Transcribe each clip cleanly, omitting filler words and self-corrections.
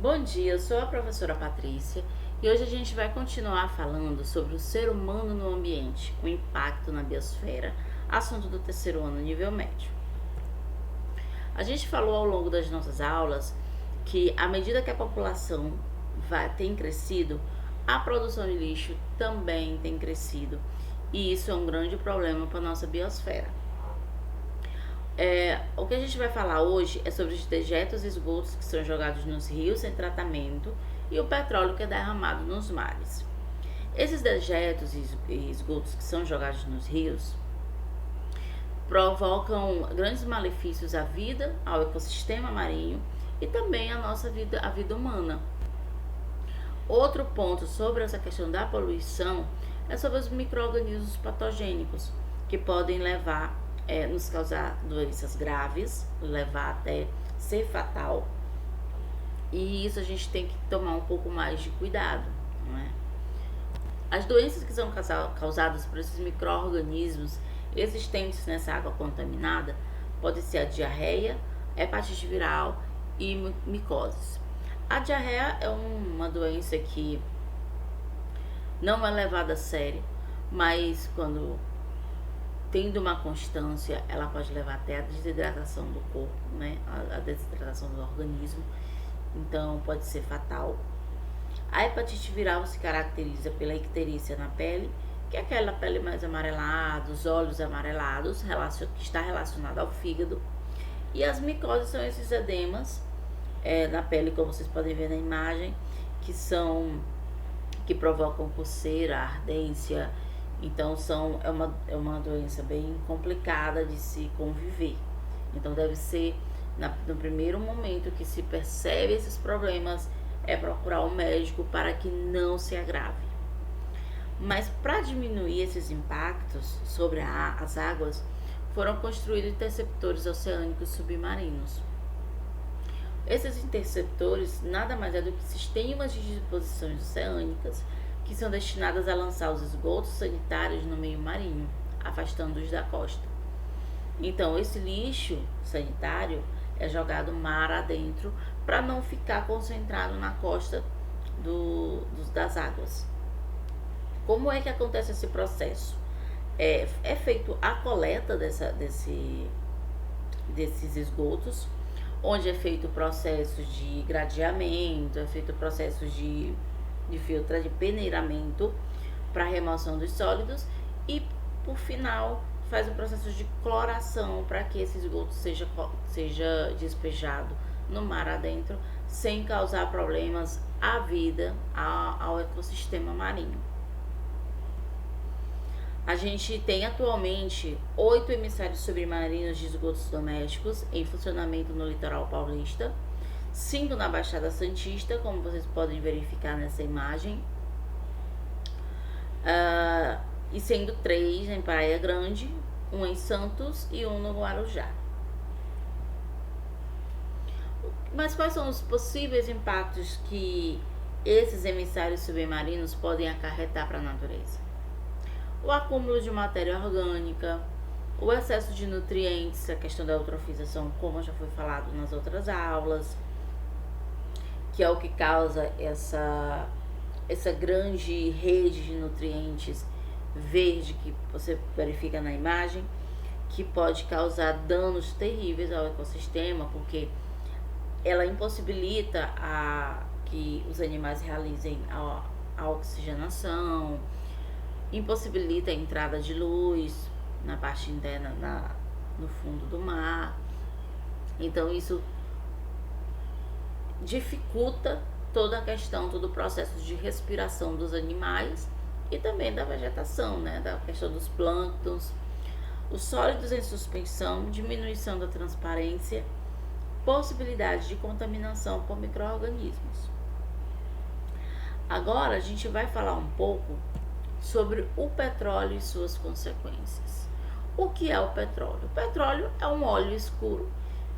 Bom dia, eu sou a professora Patrícia e hoje a gente vai continuar falando sobre o ser humano no ambiente, o impacto na biosfera, assunto do terceiro ano nível médio. A gente falou ao longo das nossas aulas que à medida que a população tem crescido, a produção de lixo também tem crescido e isso é um grande problema para a nossa biosfera. O que a gente vai falar hoje é sobre os dejetos e esgotos que são jogados nos rios sem tratamento e o petróleo que é derramado nos mares. Esses dejetos e esgotos que são jogados nos rios provocam grandes malefícios à vida, ao ecossistema marinho e também à nossa vida, à vida humana. Outro ponto sobre essa questão da poluição é sobre os micro-organismos patogênicos que podem nos causar doenças graves, levar até ser fatal. E isso a gente tem que tomar um pouco mais de cuidado, não é? As doenças que são causadas por esses micro-organismos existentes nessa água contaminada podem ser a diarreia, hepatite viral e micoses. A diarreia é uma doença que não é levada a sério, mas quando tendo uma constância, ela pode levar até a desidratação do corpo, né? A desidratação do organismo, então pode ser fatal. A hepatite viral se caracteriza pela icterícia na pele, que é aquela pele mais amarelada, os olhos amarelados, que está relacionada ao fígado. E as micoses são esses edemas na pele, como vocês podem ver na imagem, que provocam coceira, ardência. Então é uma doença bem complicada de se conviver. Então deve ser no primeiro momento que se percebe esses problemas é procurar um médico para que não se agrave. Mas para diminuir esses impactos sobre as águas, foram construídos interceptores oceânicos submarinos. Esses interceptores nada mais é do que sistemas de disposições oceânicas que são destinadas a lançar os esgotos sanitários no meio marinho, afastando-os da costa. Então, esse lixo sanitário é jogado mar adentro para não ficar concentrado na costa das águas. Como é que acontece esse processo? É feito a coleta desses esgotos, onde é feito o processo de gradeamento, é feito o processo de filtro de peneiramento para remoção dos sólidos e, por final, faz o processo de cloração para que esse esgoto seja despejado no mar adentro sem causar problemas à vida, ao ecossistema marinho. A gente tem atualmente 8 emissários submarinos de esgotos domésticos em funcionamento no litoral paulista, 5 na Baixada Santista, como vocês podem verificar nessa imagem, e sendo 3 em Praia Grande, 1 em Santos e 1 no Guarujá. Mas quais são os possíveis impactos que esses emissários submarinos podem acarretar para a natureza? O acúmulo de matéria orgânica, o excesso de nutrientes, a questão da eutrofização, como já foi falado nas outras aulas, que é o que causa essa grande rede de nutrientes verde que você verifica na imagem, que pode causar danos terríveis ao ecossistema, porque ela impossibilita que os animais realizem a oxigenação, impossibilita a entrada de luz na parte interna, no fundo do mar. Então isso dificulta toda a questão, todo o processo de respiração dos animais e também da vegetação, né? Da questão dos plânctons, os sólidos em suspensão, diminuição da transparência, possibilidade de contaminação por micro-organismos. Agora a gente vai falar um pouco sobre o petróleo e suas consequências. O que é o petróleo? O petróleo é um óleo escuro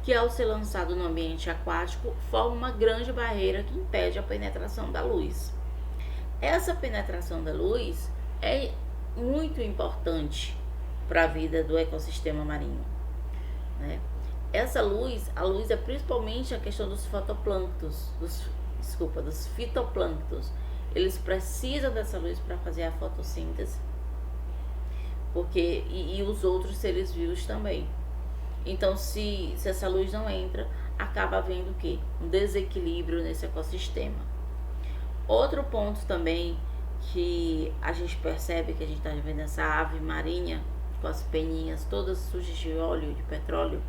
que, ao ser lançado no ambiente aquático, forma uma grande barreira que impede a penetração da luz. Essa penetração da luz é muito importante para a vida do ecossistema marinho, né? A luz é principalmente a questão dos fitoplânctons, dos desculpa, dos fitoplânctons, eles precisam dessa luz para fazer a fotossíntese, porque e os outros seres vivos também. Então, se essa luz não entra, acaba havendo o quê? Um desequilíbrio nesse ecossistema. Outro ponto também que a gente percebe que a gente está vendo essa ave marinha com as peninhas todas sujas de óleo, de petróleo,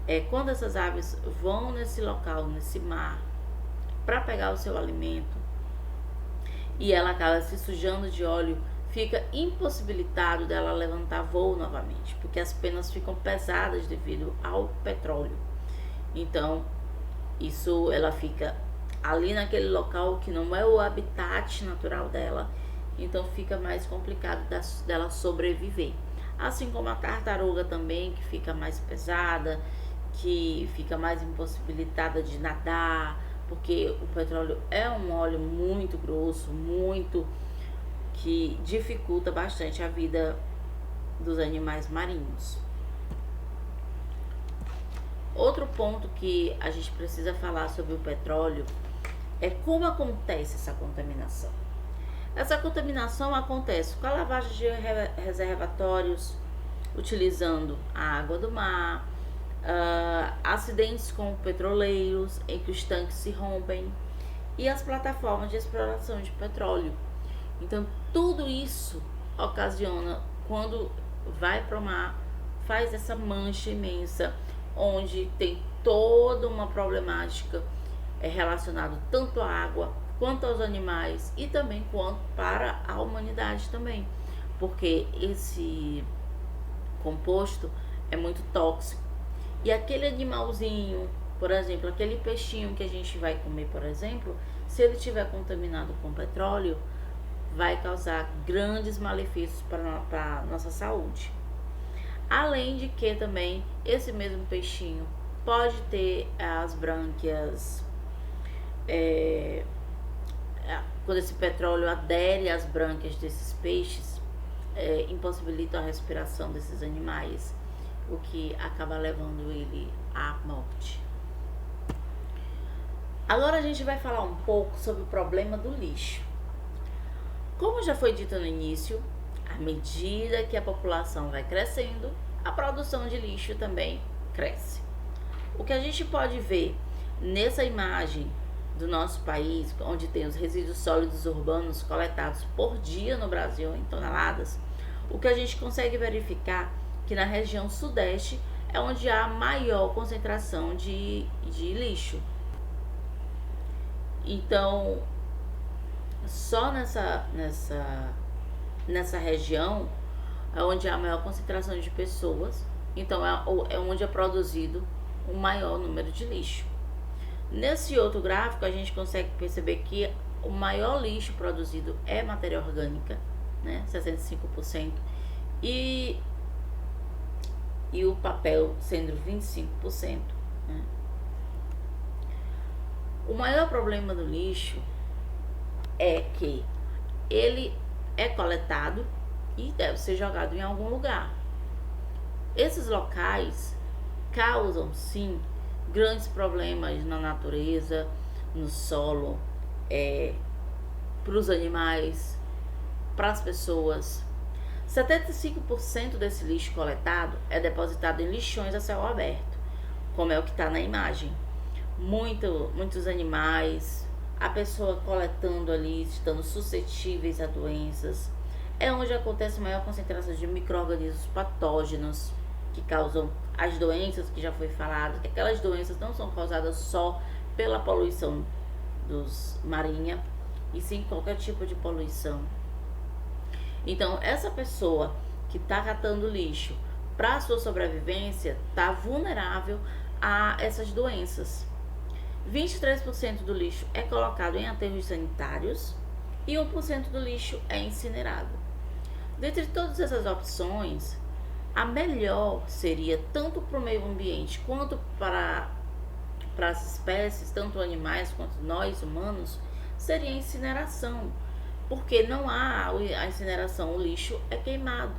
é quando essas aves vão nesse local, nesse mar, para pegar o seu alimento, e ela acaba se sujando de óleo, fica impossibilitado dela levantar voo novamente, porque as penas ficam pesadas devido ao petróleo. Então, isso, ela fica ali naquele local que não é o habitat natural dela, então fica mais complicado dela sobreviver. Assim como a tartaruga também, que fica mais pesada, que fica mais impossibilitada de nadar, porque o petróleo é um óleo muito grosso, muito, que dificulta bastante a vida dos animais marinhos. Outro ponto que a gente precisa falar sobre o petróleo é como acontece essa contaminação. Essa contaminação acontece com a lavagem de reservatórios, utilizando a água do mar, acidentes com petroleiros em que os tanques se rompem e as plataformas de exploração de petróleo. Então, tudo isso ocasiona, quando vai para o mar, faz essa mancha imensa, onde tem toda uma problemática relacionada tanto à água, quanto aos animais e também quanto para a humanidade também, porque esse composto é muito tóxico. E aquele animalzinho, por exemplo, aquele peixinho que a gente vai comer, por exemplo, se ele estiver contaminado com petróleo, vai causar grandes malefícios para a nossa saúde. Além de que também esse mesmo peixinho pode ter as brânquias, quando esse petróleo adere às brânquias desses peixes, impossibilita a respiração desses animais, o que acaba levando ele à morte. Agora a gente vai falar um pouco sobre o problema do lixo. Como já foi dito no início, à medida que a população vai crescendo, a produção de lixo também cresce. O que a gente pode ver nessa imagem do nosso país, onde tem os resíduos sólidos urbanos coletados por dia no Brasil em toneladas, o que a gente consegue verificar que na região sudeste é onde há maior concentração de lixo. Então, só nessa região é onde há a maior concentração de pessoas, então é onde é produzido o maior número de lixo. Nesse outro gráfico a gente consegue perceber que o maior lixo produzido é matéria orgânica, né, 65%, e o papel sendo 25%, né. O maior problema do lixo é que ele é coletado e deve ser jogado em algum lugar. Esses locais causam, sim, grandes problemas na natureza, no solo, para os animais, para as pessoas. 75% desse lixo coletado é depositado em lixões a céu aberto, como é o que está na imagem. Muitos animais, a pessoa coletando ali, estando suscetíveis a doenças. É onde acontece a maior concentração de micro-organismos patógenos que causam as doenças, que já foi falado, que aquelas doenças não são causadas só pela poluição marinha, e sim qualquer tipo de poluição. Então, essa pessoa que está catando lixo para a sua sobrevivência está vulnerável a essas doenças. 23% do lixo é colocado em aterros sanitários e 1% do lixo é incinerado. Dentre todas essas opções, a melhor seria, tanto para o meio ambiente quanto para as espécies, tanto animais quanto nós humanos, seria a incineração, porque não há a incineração, o lixo é queimado.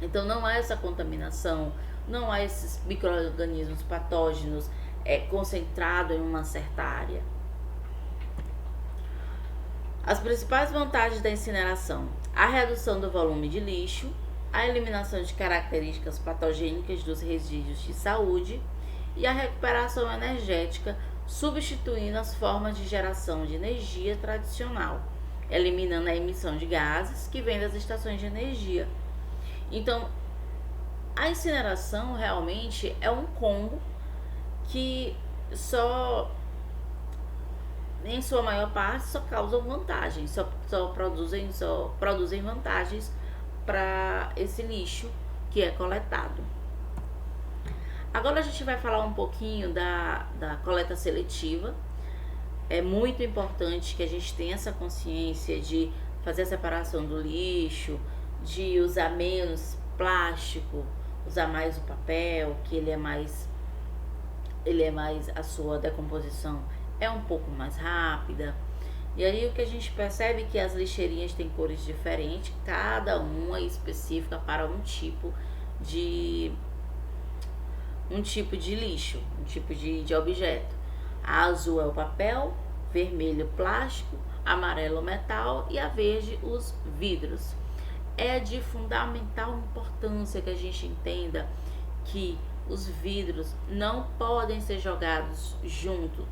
Então não há essa contaminação, não há esses micro-organismos patógenos concentrados em uma certa área. As principais vantagens da incineração: a redução do volume de lixo, a eliminação de características patogênicas dos resíduos de saúde e a recuperação energética, substituindo as formas de geração de energia tradicional, eliminando a emissão de gases que vêm das estações de energia. Então, a incineração realmente é um combo que em sua maior parte, só causam vantagens, só produzem vantagens para esse lixo que é coletado. Agora a gente vai falar um pouquinho da coleta seletiva. É muito importante que a gente tenha essa consciência de fazer a separação do lixo, de usar menos plástico, usar mais o papel, que ele é mais a sua decomposição é um pouco mais rápida. E aí o que a gente percebe é que as lixeirinhas têm cores diferentes, cada uma é específica para um tipo de lixo, um tipo de objeto. A azul é o papel, vermelho o plástico, amarelo o metal e a verde os vidros. É de fundamental importância que a gente entenda que os vidros não podem ser jogados junto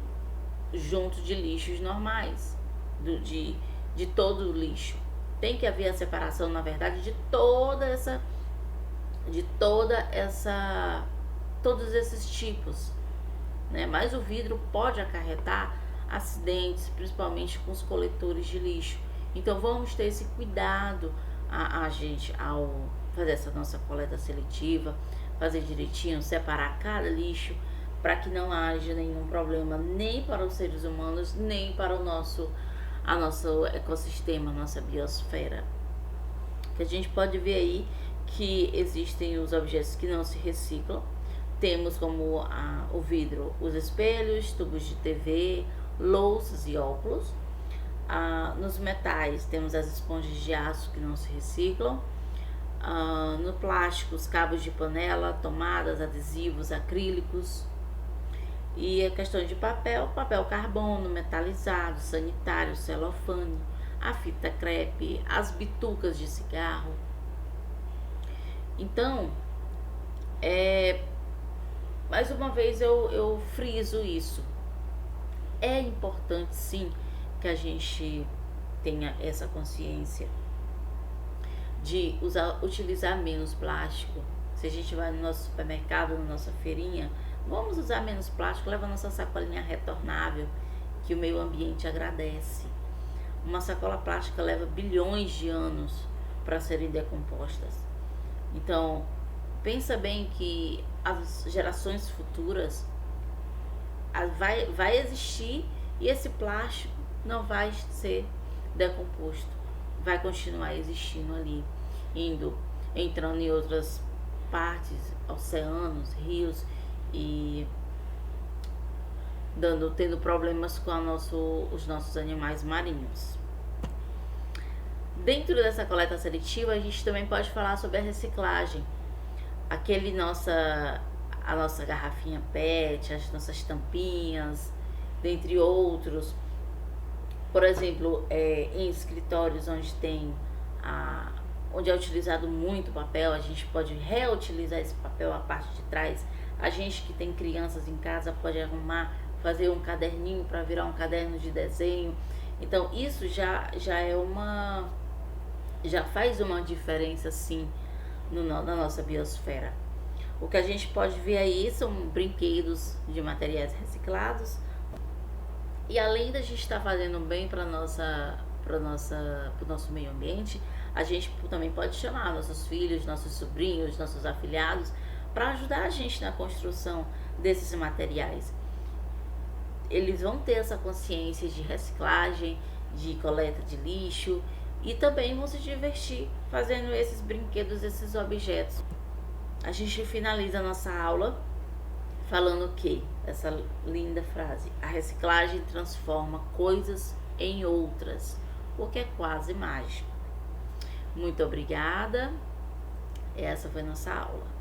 de lixos normais, de todo o lixo. Tem que haver a separação, na verdade, de todos esses tipos, né? Mas o vidro pode acarretar acidentes, principalmente com os coletores de lixo. Então vamos ter esse cuidado a gente ao fazer essa nossa coleta seletiva, fazer direitinho, separar cada lixo, para que não haja nenhum problema nem para os seres humanos, nem para o nosso ecossistema, a nossa biosfera. Que a gente pode ver aí que existem os objetos que não se reciclam. Temos como o vidro, os espelhos, tubos de TV, louças e óculos. Nos metais temos as esponjas de aço que não se reciclam. No plástico, os cabos de panela, tomadas, adesivos, acrílicos. E a questão de papel carbono, metalizado, sanitário, celofane, a fita crepe, as bitucas de cigarro. Então, mais uma vez eu friso isso. É importante sim que a gente tenha essa consciência de utilizar menos plástico. Se a gente vai no nosso supermercado, na nossa feirinha, vamos usar menos plástico, leva a nossa sacolinha retornável, que o meio ambiente agradece. Uma sacola plástica leva bilhões de anos para serem decompostas. Então, pensa bem que as gerações futuras vai existir e esse plástico não vai ser decomposto, vai continuar existindo ali, entrando em outras partes, oceanos, rios e tendo problemas com os nossos animais marinhos. Dentro dessa coleta seletiva, a gente também pode falar sobre a reciclagem. A nossa garrafinha PET, as nossas tampinhas, dentre outros. Por exemplo, em escritórios onde é utilizado muito papel, a gente pode reutilizar esse papel, a parte de trás. A gente que tem crianças em casa pode fazer um caderninho para virar um caderno de desenho. Então isso já faz uma diferença sim na nossa biosfera. O que a gente pode ver aí são brinquedos de materiais reciclados. E além da gente estar fazendo bem para o nosso meio ambiente, a gente também pode chamar nossos filhos, nossos sobrinhos, nossos afilhados para ajudar a gente na construção desses materiais. Eles vão ter essa consciência de reciclagem, de coleta de lixo e também vão se divertir fazendo esses brinquedos, esses objetos. A gente finaliza a nossa aula falando que essa linda frase: a reciclagem transforma coisas em outras, o que é quase mágico. Muito obrigada. Essa foi nossa aula.